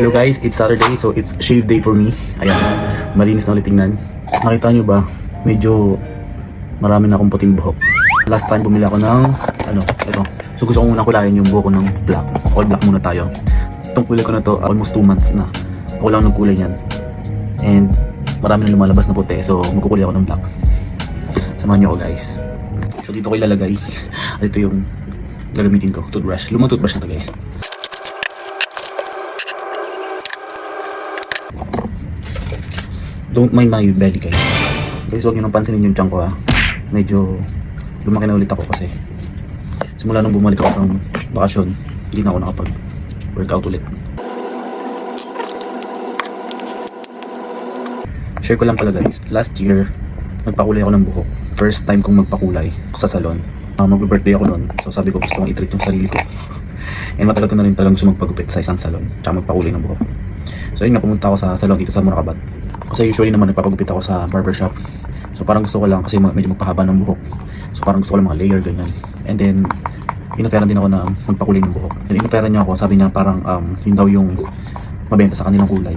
Hello guys, it's Saturday so it's shave day for me. Ayan, malinis na ulit tingnan. Nakita nyo ba? Medyo marami na akong puting buhok. Last time bumili ako ng ito. So gusto ko muna kulayan yung buhok ko ng black. All black muna tayo. Itong kulay ko na to almost 2 months na. Ako lang ng kulay niyan. And marami na lumalabas na puti so magkukulay ako ng black. Samahan nyo ako guys. So dito ko ilalagay. At ito yung gagamitin ko, toothbrush. Lumang toothbrush na to guys. Don't mind my belly guys. Guys, huwag nyo nang pansinin yung tiyan ko ha. Medyo lumaki na ulit ako kasi simula nung bumalik ako ng bakasyon, hindi na ako nakapag-workout ulit. Share ko lang pala guys, last year nagpakulay ako ng buhok. First time kong magpakulay sa salon. Mag-birthday ako noon, so sabi ko gusto kong i-treat yung sarili ko. And matagal ko na rin talagang gusto magpagupit sa isang salon tsaka magpakulay ng buhok. So yun nga, pumunta ako sa salon dito sa Murakabat. Kasi usually naman nagpapagupit ako sa barbershop. So parang gusto ko lang kasi medyo magpahaba ng buhok. So parang gusto ko lang mga layer ganyan. And then inoferan din ako na magpakulay ng buhok. Then inoferan niya ako, sabi niya parang yun daw yung mabenta sa kanilang kulay.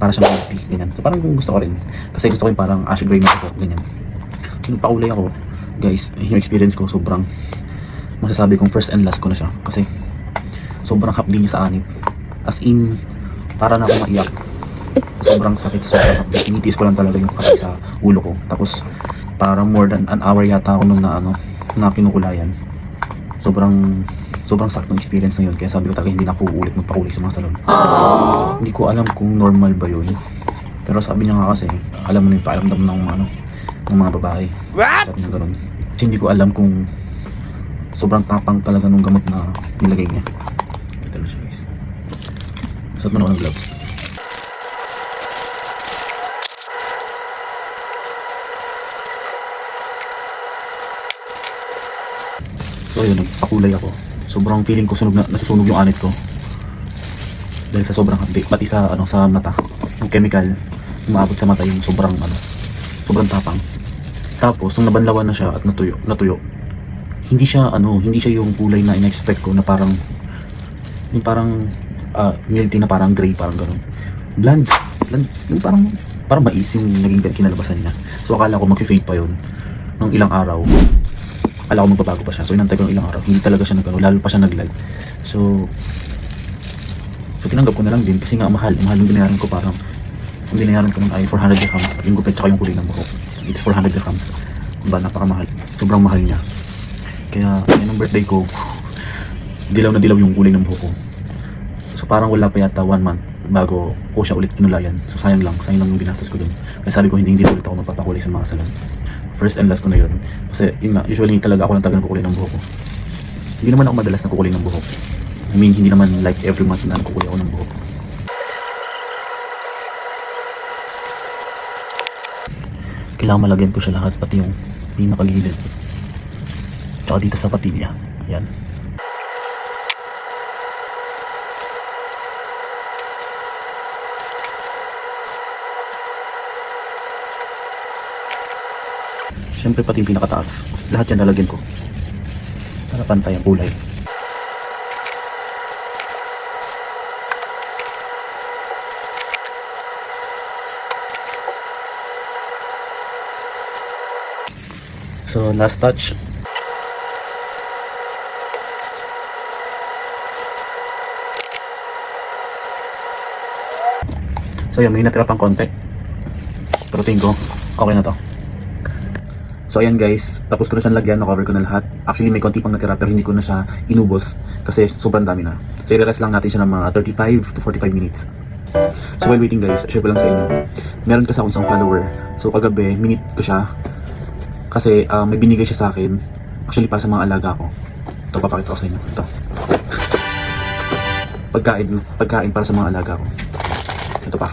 Para siyang multi, ganyan. So parang gusto ko rin. Kasi gusto ko yung parang ash gray na buhok, ganyan. So nagpakulay ako, guys, yung experience ko sobrang masasabi kong first and last ko na siya. Kasi sobrang hapdi niya sa anit. As in, para na ako maiyak. Sobrang sakit sa sobrang hapdi. Tinitiis ko lang talaga yung kapit sa ulo ko. Tapos parang more than an hour yata ako nung na kinukulayan. Sobrang sakit ng experience na yun. Kaya sabi ko talaga hindi na ako ulit magpakulay sa mga salon. Hindi ko alam kung normal ba yun. Pero sabi niya nga kasi, alam mo na yung paalamdam ng mga babae. Sabi niya gano'n. Kasi hindi ko alam kung sobrang tapang talaga nung gamot na nilagay niya. Ito lang siya guys. Suot mo na ako ng gloves. So yun, nagpakulay ako. Sobrang feeling ko nasusunog yung anit ko. Dahil sa sobrang hapdi. Pati sa mata. Yung chemical, umaabot sa mata yung sobrang tapang. Tapos, nung nabanlawan na siya at natuyo. Hindi siya yung kulay na in-expect ko na parang milky na parang gray, parang gano'n. Bland, yung parang mais yung naging kinalabasan niya. So akala ko mag-fade pa yun nung ilang araw. Akala ko magbabago pa siya. So inantay ko ng ilang araw. Hindi talaga siya lalo pa siya nag-lag. So tinanggap ko na lang din kasi nga mahal yung binayaran ko. Parang ang binayaran ko nun ay 400 dirhams. Yung gupit tsaka yung kulay ng buhok. It's 400 dirhams. Diba, napakamahal. Sobrang mahal niya. Kaya yung birthday ko, dilaw na dilaw yung kulay ng buhok ko. So parang wala pa yata 1 month bago ko siya ulit kinulayan. So sayang lang yung binastos ko dun. Kaya sabi ko hindi ulit ako magpapakulay sa mga salon. First and last ko na yun. Kasi yun nga, usually talaga ako lang talaga nagkukulay ng buhok ko. Hindi naman ako madalas nagkukulay ng buhok. I mean, hindi naman like every month na nagkukulay ako ng buhok. Kailangan malagyan ko siya lahat, pati yung pinakagilid. Tsaka dito sa patilya. Ayan. Siyempre pati yung pinakataas. Lahat yan lalagyan ko. Para pantay ang kulay. So last touch. So yun, may natira pang konti. Pero tingin ko, okay na to. So ayan guys, tapos ko na siyang lagyan, na-cover ko na lahat. Actually may konti pang natira pero hindi ko na siya inubos kasi sobrang dami na. So i-rest lang natin siya ng mga 35 to 45 minutes. So while waiting guys, share ko lang sa inyo. Meron kasi akong isang follower. So kagabi, minute ko siya. Kasi may binigay siya sa akin. Actually para sa mga alaga ko. Ito, papakita ko sa inyo. Ito. Pagkain para sa mga alaga ko. Ito pa.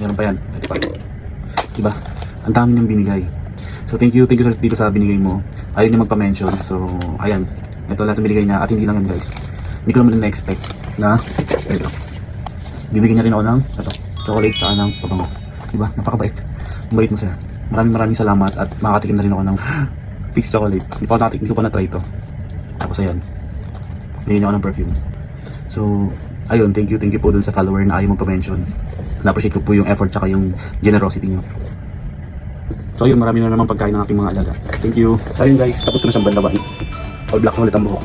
Meron pa yan. Ito pa. Diba? Ang dami niyang binigay. So thank you dito sa binigay mo. Ayaw niya magpa-mention. So ayan. Ito lahat ng binigay niya. At hindi lang yan guys. Hindi ko naman na-expect na ito. Bibigyan niya rin ako ng ito, chocolate tsaka ng pabango. Diba? Napakabait. Mabait mo sir. Maraming salamat at makakatikim na rin ako ng fixed chocolate. Hindi ko pa na-try ito. Tapos ayan. Bigyan niya ako ng perfume. So ayun, thank you po dun sa follower na ayaw magpa-mention. Na-appreciate ko po yung effort tsaka yung generosity nyo. So ayun, marami na naman pagkain ng aking mga alaga. Thank you. Ayun guys, tapos ko na siyang banlawan. All black na ulit ang buhok.